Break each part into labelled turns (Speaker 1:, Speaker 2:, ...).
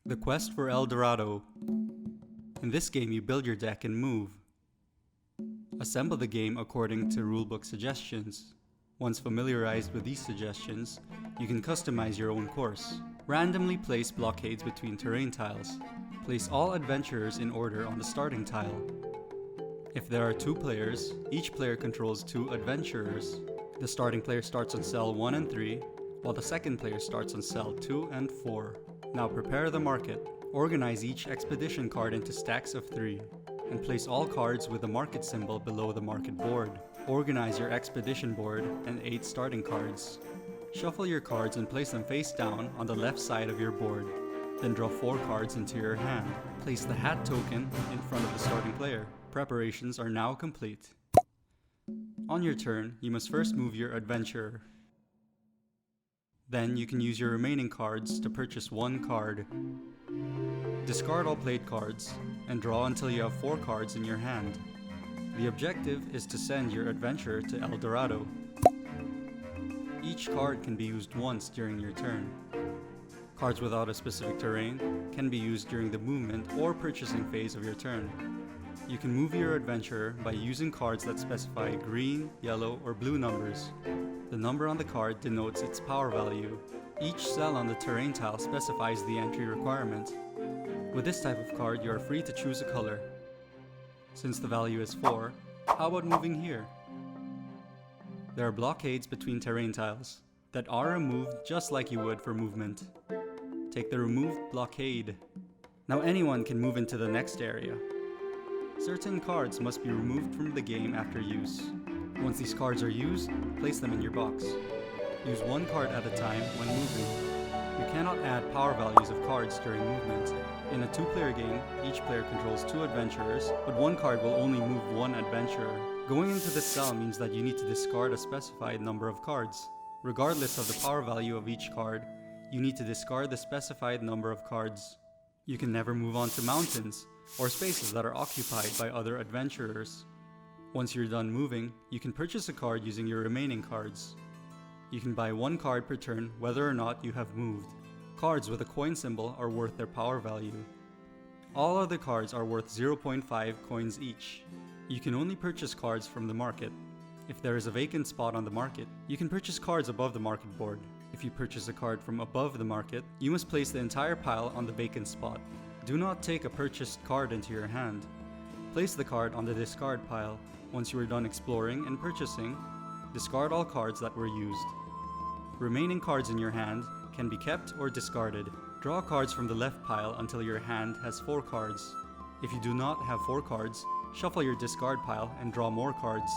Speaker 1: The quest for El Dorado. In this game you build your deck and move. Assemble the game according to rulebook suggestions. Once familiarized with these suggestions, you can customize your own course. Randomly place blockades between terrain tiles. Place all adventurers in order on the starting tile. If there are 2 players, each player controls 2 adventurers. The starting player starts on cell 1 and 3, while the second player starts on cell 2 and 4. Now prepare the market. Organize each expedition card into stacks of 3, and place all cards with the market symbol below the market board. Organize your expedition board and 8 starting cards. Shuffle your cards and place them face down on the left side of your board. Then draw 4 cards into your hand. Place the hat token in front of the starting player. Preparations are now complete. On your turn, you must first move your adventurer. Then you can use your remaining cards to purchase 1 card. Discard all played cards and draw until you have 4 cards in your hand. The objective is to send your adventurer to El Dorado. Each card can be used once during your turn. Cards without a specific terrain can be used during the movement or purchasing phase of your turn. You can move your adventurer by using cards that specify green, yellow, or blue numbers. The number on the card denotes its power value. Each cell on the terrain tile specifies the entry requirement. With this type of card, you are free to choose a color. Since the value is 4, how about moving here? There are blockades between terrain tiles that are removed just like you would for movement. Take the removed blockade. Now anyone can move into the next area. Certain cards must be removed from the game after use. Once these cards are used, place them in your box. Use 1 card at a time when moving. You cannot add power values of cards during movement. In a 2-player game, each player controls 2 adventurers, but 1 card will only move 1 adventurer. Going into this cell means that you need to discard a specified number of cards. Regardless of the power value of each card, you need to discard the specified number of cards. You can never move on to mountains or spaces that are occupied by other adventurers. Once you're done moving, you can purchase a card using your remaining cards. You can buy 1 card per turn whether or not you have moved. Cards with a coin symbol are worth their power value. All other cards are worth 0.5 coins each. You can only purchase cards from the market. If there is a vacant spot on the market, you can purchase cards above the market board. If you purchase a card from above the market, you must place the entire pile on the vacant spot. Do not take a purchased card into your hand. Place the card on the discard pile. Once you are done exploring and purchasing, discard all cards that were used. Remaining cards in your hand can be kept or discarded. Draw cards from the left pile until your hand has 4 cards. If you do not have 4 cards, shuffle your discard pile and draw more cards.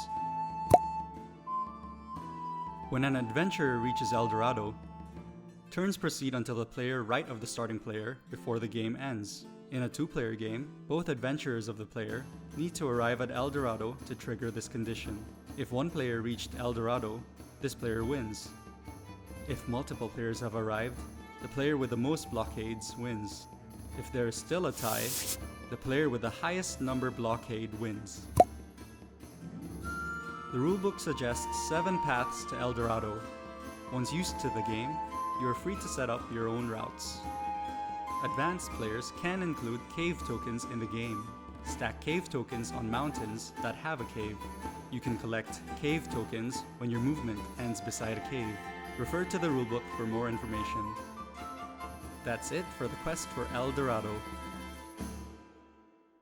Speaker 1: When an adventurer reaches El Dorado, turns proceed until the player right of the starting player before the game ends. In a 2-player game, both adventurers of the player need to arrive at El Dorado to trigger this condition. If 1 player reached El Dorado, this player wins. If multiple players have arrived, the player with the most blockades wins. If there is still a tie, the player with the highest number blockade wins. The rulebook suggests 7 paths to El Dorado. Once used to the game, you are free to set up your own routes. Advanced players can include cave tokens in the game. Stack cave tokens on mountains that have a cave. You can collect cave tokens when your movement ends beside a cave. Refer to the rulebook for more information. That's it for the quest for El Dorado.